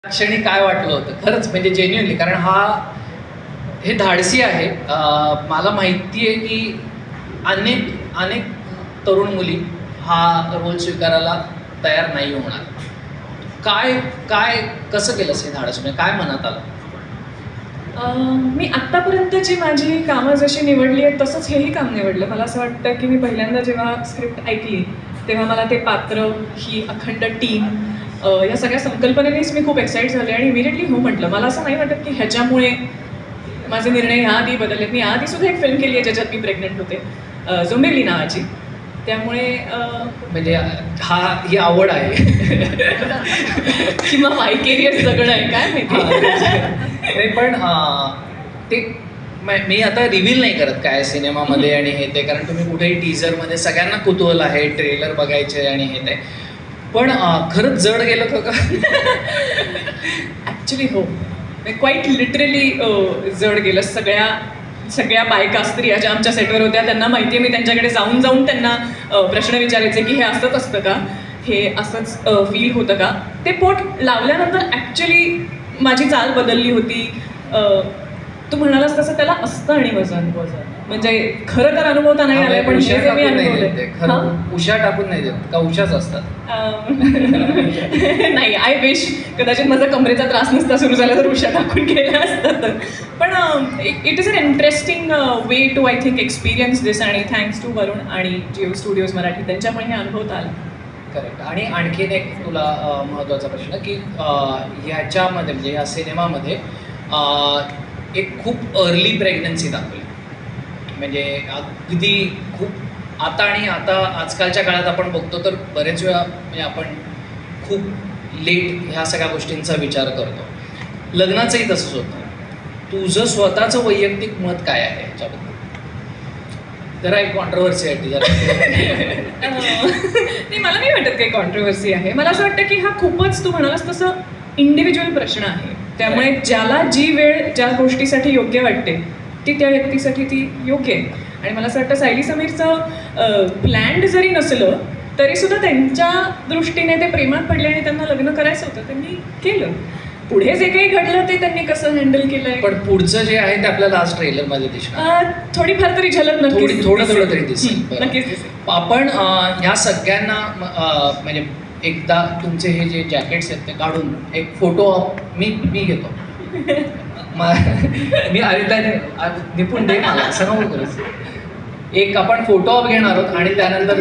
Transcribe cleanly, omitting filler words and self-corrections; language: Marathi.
क्षणी काय वाटलं होतं खरंच म्हणजे जेन्युइनली, कारण हे धाडसी आहे. मला माहिती आहे की अनेक अनेक तरुण मुली हा रोल स्वीकारायला तयार नाही होणार. काय काय कसं केलंस हे धाडस, म्हणजे काय मनात आलं? मी आत्तापर्यंतची माझी कामं जशी निवडली आहेत तसंच हेही काम निवडलं. मला असं वाटतं की मी पहिल्यांदा जेव्हा स्क्रिप्ट ऐकली तेव्हा मला ते पात्र, ही अखंड टीम, या सगळ्या संकल्पनेनेच मी खूप एक्साईट झाले आणि इमिडिएटली हो म्हटलं. मला असं नाही वाटत की ह्याच्यामुळे माझे निर्णय ह्याआधी बदललेत. मी याआधीसुद्धा एक फिल्म केली आहे ज्याच्यात मी प्रेग्नंट होते, झोंबिवली नावाची. त्यामुळे म्हणजे ही आवड आहे किंवा माय कॅरियर जगणं आहे काय माहिती. नाही पण ते मी आता रिव्हील नाही करत काय सिनेमामध्ये आणि हे ते, कारण तुम्ही कुठेही टीझरमध्ये सगळ्यांना कुतूहल आहे, ट्रेलर बघायचे आणि हे ते. पण खरंच जड गेलं का? ॲक्च्युली हो, क्वाईट लिटरली जड गेलं. सगळ्या बायका स्त्रिया ज्या आमच्या सेटवर होत्या त्यांना माहिती आहे, मी त्यांच्याकडे जाऊन त्यांना प्रश्न विचारायचे की हे असंच असतं का, हे असंच फील होतं का. ते पोट लावल्यानंतर ॲक्च्युली माझी चाल बदलली होती. तू म्हणालास तसं त्याला असतं आणि वजन म्हणजे खरं तर अनुभवता नाही आलंय, पण उशा टाकून नाही देत का? उशाच असतात. नाही, आय विश कदाचित माझा कमरेचा त्रास नसता सुरू झाला तर उशा टाकून केल्या असतात. पण it is an interesting way to I think experience this, आणि थँक्स टू वरुण आणि जिओ स्टुडिओज मराठी, त्यांच्यामुळे हे अनुभवता आलं. करेक्ट. आणि आणखीन एक तुला महत्त्वाचा प्रश्न की ह्याच्यामध्ये म्हणजे या सिनेमामध्ये एक खूप अर्ली प्रेग्नन्सी दाखवली, म्हणजे अगदी खूप आता आजकालच्या काळात आपण बघतो तर बरेच वेळा म्हणजे आपण खूप लेट ह्या सगळ्या गोष्टींचा विचार करतो. लग्नाचंही तसंच होतं. तुझं स्वतःचं वैयक्तिक मत काय आहे ह्याच्याबद्दल? जरा एक कॉन्ट्रोवर्सी आहे जरा. नाही, मला नाही वाटत काही कॉन्ट्रोवर्सी आहे. मला असं वाटतं की हा खूपच तू म्हणालास तसं इंडिव्हिज्युअल प्रश्न आहे. त्यामुळे ज्याला जी वेळ ज्या गोष्टीसाठी योग्य वाटते ती त्या व्यक्तीसाठी ती योग्य आहे. आणि मला असं वाटतं सायली समीरचं प्लॅन्ड जरी नसलं तरी सुद्धा त्यांच्या दृष्टीने ते प्रेमात पडले आणि त्यांना लग्न करायचं होतं, त्यांनी केलं. पुढे जे काही घडलं ते त्यांनी कसं हँडल केलंय. पण पुढचं जे आहे ते आपल्याला लास्ट ट्रेलरमध्ये दिसणार, थोडीफार तरी झलक नक्कीच, थोडं तरी दिसेल. नक्कीच दिसेल. आपण ह्या सगळ्यांना म्हणजे एकदा तुमचे हे जे जॅकेट्स आहेत ते काढून एक फोटो मी घेतो. मी अरिताने निपुण दे मला असं नको करूच. एक आपण फोटो ऑफ घेणार आहोत आणि त्यानंतर